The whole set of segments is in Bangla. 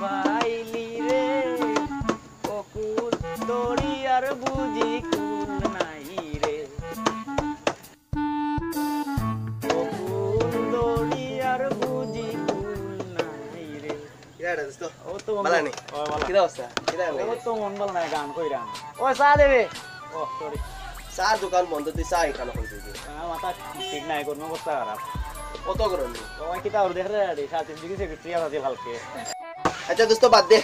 আইলি রে অকুল দড়িয়ার বুঝি কুল নাই রে অকুল দড়িয়ার বুঝি কুল নাই রে কিরা দোস্ত ও তো ভালো নেই ও ভালো কিরা অবস্থা কিরা ও তো মন ভালো না গান কইরাম ও চা দেবে ও সরি চা দোকান বন্ধ তুই চা এখানে কই দিবি মাথা ঠিক নাই কোন অবস্থা খারাপ কত করন ও কি তা ওর দেখরে রে সাথে দিকে সেক্রেটারি আছে ভালকে আচ্ছা দোস্ত বাদ দে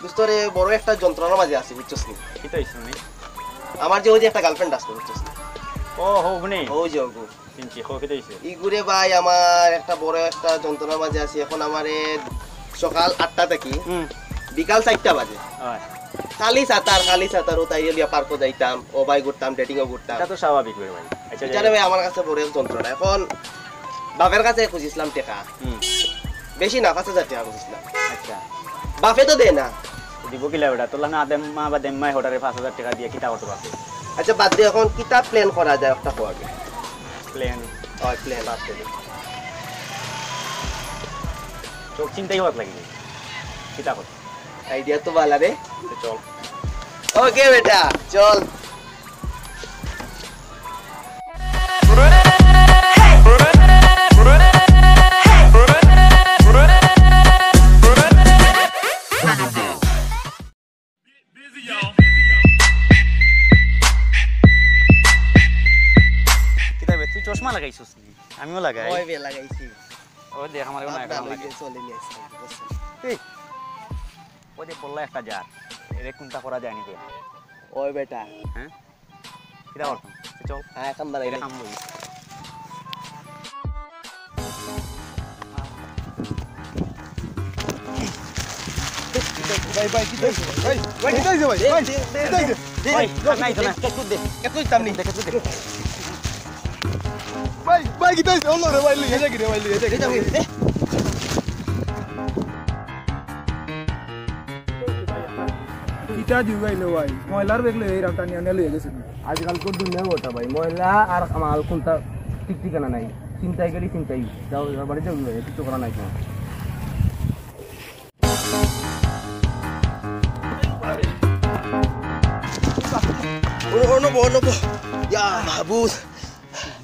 দোস্ত রে বড় একটা যন্ত্রণার মাঝে আছে বুঝছস নি কি তো ইসু নি আমার যে ওই যে একটা গার্লফ্রেন্ড আছে বুঝছস নি ও হো বনে ওই যে ওগো চিনছি হো কি তো ইসু ইগুরে ভাই আমার একটা বড় একটা যন্ত্রণার মাঝে আছে এখন আমারে সকাল 8টা থেকে বিকাল 4টা বাজে হয় খালি সাতার ও তাই লিয়া পার্কও যাইতাম ও ভাই ঘুরতাম ডেটিংও ঘুরতাম এটা তো স্বাভাবিক ভাই আচ্ছা জানে ভাই আমার কাছে বড় যন্ত্রণা এখন বাপের কাছে খুঁজিছিলাম টাকা বেশি না 5000 টাকা খুঁজিছিলাম আচ্ছা বাপে তো দেয় না দিব কি লাউডা তোলা না দেম মা বা দেম মাই হোটারে 5000 টাকা দিয়ে কিতা করতে পারবে আচ্ছা বাদ দিয়ে এখন কিতাব প্ল্যান করা যায় একটা কোয়া আগে প্ল্যান ওই প্ল্যান আছে চোখ চিন্তাই হত লাগি কিতা করতে আইডিয়া তো ভালো রে চল ওকে বেটা চল কিতা বে তুই চশমা লাগাইছস নি আমিও লাগাই ওই বে লাগাইছি ও দেখ আমার কোন আপনার এখন লাগে লগে চলে নিয়ে আসছি এই ও দে বললা একটা জাত এরে কোনটা করা যায় নি বে ওই বেটা হ্যাঁ কিতা করতাম চল হ্যাঁ এখন বানাই এরে কাম বই ভাই ভাই কি দইছে ভাই ভাই কি দইছে ভাই ভাই দইছে ভাই নাই তো না কেটু দে কত তামনি কেটু দে ভাই ভাই কি দইছে অন্য রে ভাই লিয়ে যা কি রে ভাই লিয়ে যা কি কিটা দিউ গাইলো ভাই ময়লার বেগলে এই রামটা নিয়ে লয়ে গেছে আজকাল তো দুনিয়া ওটা ভাই ময়লা আর আমার কোনটা ঠিক ঠিকানা নাই চিন্তাই গেলি চিন্তাই যাও বাড়ি যাও কিছু করা নাই তোমার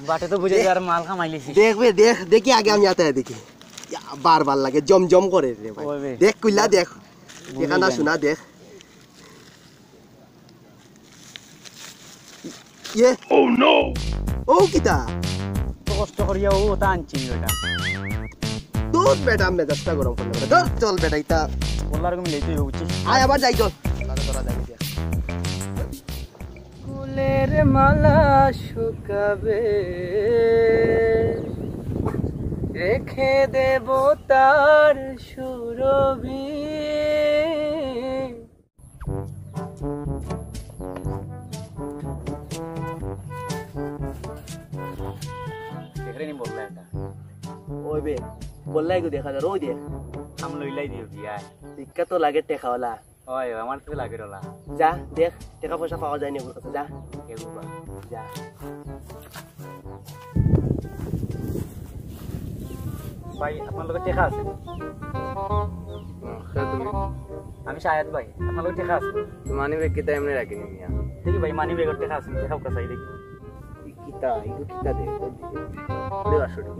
বাটে তো বুঝে আর মাল কামাইলিছি দেখবে দেখ দেখি আগে আমি আতে দেখি বারবার লাগে জমজম করে রে ভাই ওই বে। দেখ কইলা দেখ দেখা না শোনা দেখ ইয়ে ও নো ও কিতা তো কষ্ট করিয়া ও তা আনছি ওটা তোর বেটা মেজাজটা গরম করলে ধর চল বেটা ইতা বললার কম লইতে বুঝছিস আয় আবার যাই চল ফুলের মালা শুকাবে রেখে দেব তার সুরভি দেখরে নি বললা এটা ওই বে বললাই গো দেখা যার ওই দেখ আম লইলাই দিও বিয়া শিক্ষা তো লাগে টেকাওয়ালা ওই আমার তো লাগে রলা যা দেখ টাকা পয়সা পাওয়া যায়নি ওর কাছে যা এগুবা যা ভাই আপনার লোকের টেকা আছে আমি শায়দ ভাই আপনার লোকের টেকা আছে মানি ব্যাগ কিতা এমনি রাখিনি মিয়া দেখি ভাই মানি ব্যাগের টেকা আছে দেখাও কাছাই দেখি কিতা ইগো কিতা দে দে আসড়ি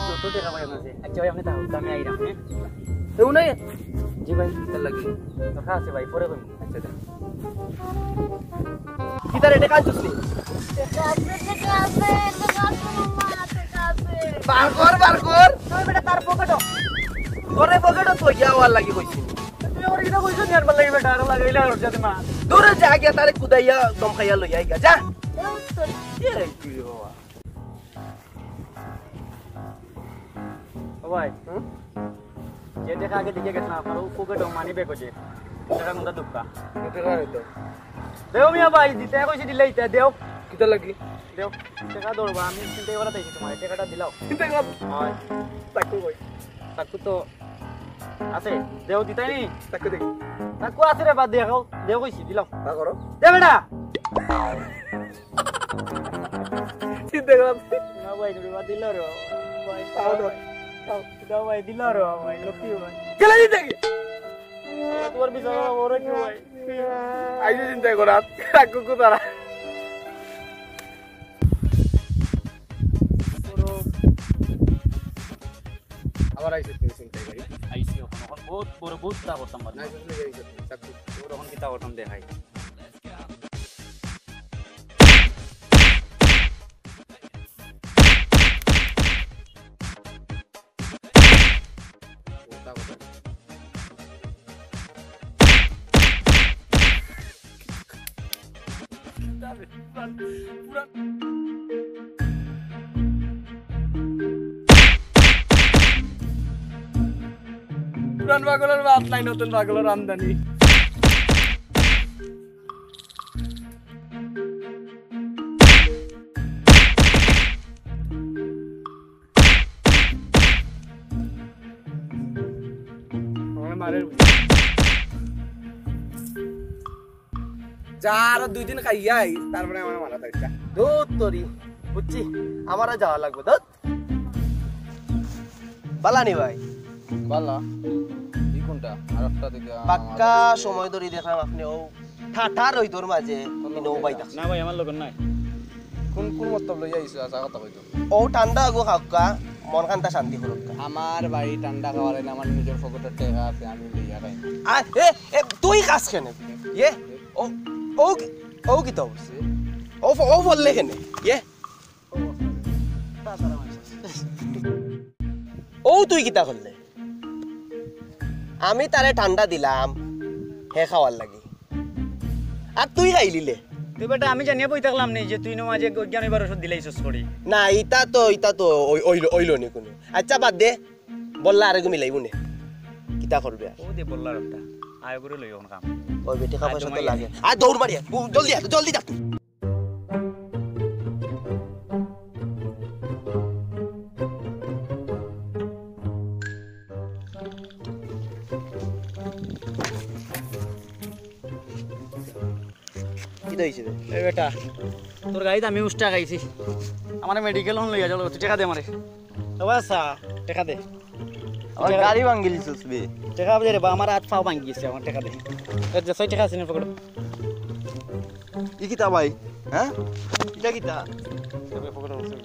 যত টেকা ভাই আছে আচ্ছা ভাই আপনি তাহলে আমি আইরাম হ্যাঁ তেও নাই জি ভাই কিতা লাগি দরকার আছে ভাই পরে কইম আচ্ছা দেখ কিতা রে টাকা চুসনি বার কর তুই বেটা তার পকেটও ওরে পকেটও তো যাওয়ার লাগি কইছিস তুই ওর কিটা কইছ নি আর ভাল লাগি বেটা আর লাগাইলা আর যাতে মা দূরে যা গিয়া তারে কুদাইয়া দম খাইয়া লই আইগা যা ও ভাই যে দেখা আগে দিকে গেছ না আপনার পকেট মানি ব্যাগ আছে টাকা কোনটা দুপকা টাকা হইতো দেও মিয়া ভাই দিতে কইছি দিলাই তা দেও কিতা লাগি দেও টাকা দরবা আমি চিন্তা করা তাইছি তোমার টাকাটা দিলাও চিন্তা কর হয় তাকু কই তাকু তো আছে দেও দিতাই নি তাকু দেখি তাকু আছে রে বাদ দেখাও দেও কইছি দিলাও তা করো দে বেটা চিন্তা কর না ভাই রে বাদ দিলা রে ভাই আও তো দাও ভাই দিলা রে ভাই লক্ষ্মী ভাই গেলে দিতে কি তোমার বিচার ওরে কি ভাই আইসে চিন্তা করা রাখো কোথারা আবার আইসে তুমি চিন্তা করি আইসি এখন বহুত বড় বহুত তা করতাম বাদ নাই চলে যাইছে চাকু তখন কিতা করতাম দেখাই ওটা কথা পুরান পাগলের বাদ নাই নতুন পাগলের আমদানি যার 2 দিন খাইয়াই তারপরে আমার মারা থাকছে দুধ তরি বুঝছি আমার আর যাওয়া লাগবে দুধ বালানি ভাই বলো এই কোনটা আর একটা দিকে পাক্কা সময় ধরে দেখলাম আপনি ও ঠাঠার ওই তোর মাঝে ও বাইতা না ভাই আমার লগন নাই কোন কোন মতলব লই আইছো আসা কথা কইতো ও ঠান্ডা গো কাকা মন কান্তা শান্তি করুক আমার বাড়ি ঠান্ডা খাওয়ারে না আমার নিজের পকেটের টাকা আছে আমি লইয়া খাই আ এ তুই কাজ কেন ইয়ে ও ও ও কি তো ও বললে কেন ইয়ে ও তুই কিতা করলে আমি তারে ঠান্ডা দিলাম হে খাওয়ার লাগি আর তুই খাইলিলে তুই বেটা আমি জানিয়ে বই থাকলাম নি যে তুই নো মাঝে অজ্ঞান এবার ওষুধ দিলাইছস করি না ইতা তো ওইলো নি কোনো আচ্ছা বাদ দে বললা আরেগু মিলাইবো নে কিতা করবে আর ও দে বললার একটা আয় করে লই এখন কাম ওই বেটি খাবার সাথে লাগে আর দৌড় মারিয়া জলদি যা তুই কি দইছে এই বেটা তোর গাড়িতে আমি উষ্টা খাইছি আমার মেডিকেল হন লইয়া চলো তুই টাকা দে আমারে বাসা টাকা দে আমার গাড়ি ভাঙিলিছস বে টাকা দে রে বা আমার হাত পাও ভাঙি গেছে আমার টাকা দে এর যে 6 টাকা আছে না পকড় ই কিতা ভাই হ্যাঁ কিতা কিতা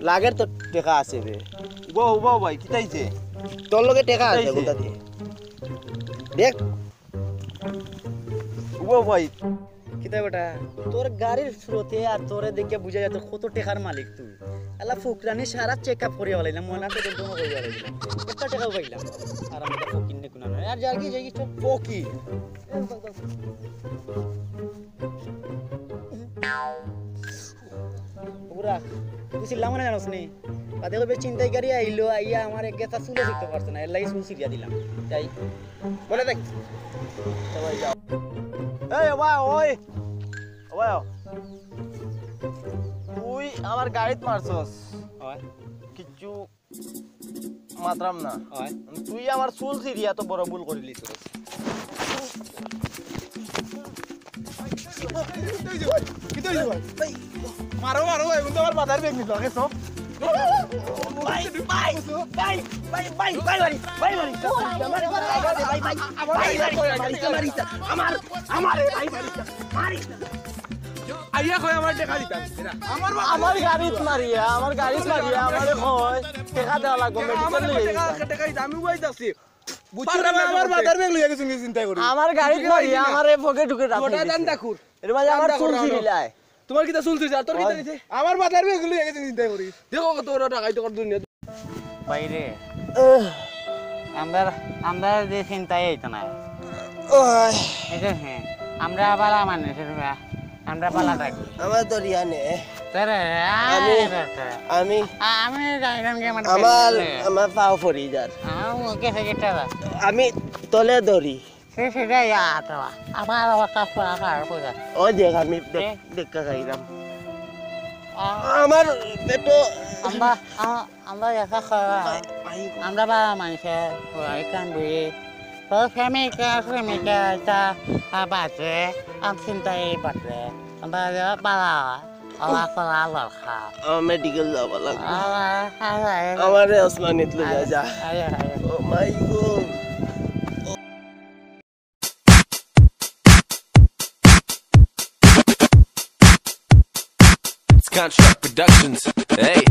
লাগের তো টাকা আছে বে গো ভাই কিতাইছে তোর লগে টাকা আছে কোনটা দিয়ে দেখ ভাই কিতা বেটা তোর গাড়ির স্রোতে আর তোরে দেখে বুঝা যায় কত টাকার মালিক তুই আল্লাহ ফুকরানি সারা চেক আপ করিয়া বলাইলাম মনাতে কিন্তু করিয়া বলাইলাম একটা টাকাও পাইলাম আর আমি ফকির নে কোনা আর জাগি চল ফকির পুরা তুই ছিলাম না জানোস নি বাদে কবে চিন্তাই গাড়ি আইলো আইয়া আমার এক গেছা চুলে শিখতে পারছে না এর লাগি চুল সিরিয়া দিলাম যাই মনে দেখ সবাই যাও এই ওই তুই আমার গাড়িত মারছস হয় কিছু মাত্রাম না হয় তুই আমার চুল সিরিয়া তো বড় ভুল করে লিছস কি দইছে ভাই মারো এখন তো আমার বাজার বেগ নিছ আগে সব আইয়া কই আমার টাকা দিতাম আমার গাড়িত মারিয়া আমারে কয় টাকা দেওয়া লাগবে মেডিকেল নিয়ে টাকা দিতাম আমি কইতাছি আমার বাজার বেগ লইয়া গেছুন চিন্তা করি আমার গাড়িত মারিয়া আমারে পকেট ঢুকে রাখি ওটা দান দাকুর এর মাঝে আমার চুল সিরিলায় তোমার কিটা চলছে আর তোর কিটা দিছে আমার বাজার বেগ লইয়া গেছুন চিন্তা করি দেখো তোর টাকাই তো কর দুনিয়া বাইরে আমরা যে চিন্তাই আইতো না এই যে হ্যাঁ আমরা পালা মানুষের আমরা পালা থাকি আমার তো রিয়া নে তারে আমি আমি যাইলাম কি আমার পাও ফরি যার ওকে সেটা আমি তলে ধরি সেটা তো আমার অবস্থা পুরা খারাপ হয়ে যায় ও দেখ আমি দেখা খাইলাম আমার পেটো আমরা একা খাওয়া আমরা বা মানুষের কান বুয়ে প্রেমিকা বাজে চিন্তাই বাজে আমরা পালা আমার মেডিকেল যাওয়া লাগবে আমারে ওসমানিত লইয়া যা ও মাই গড Contract Productions. Hey.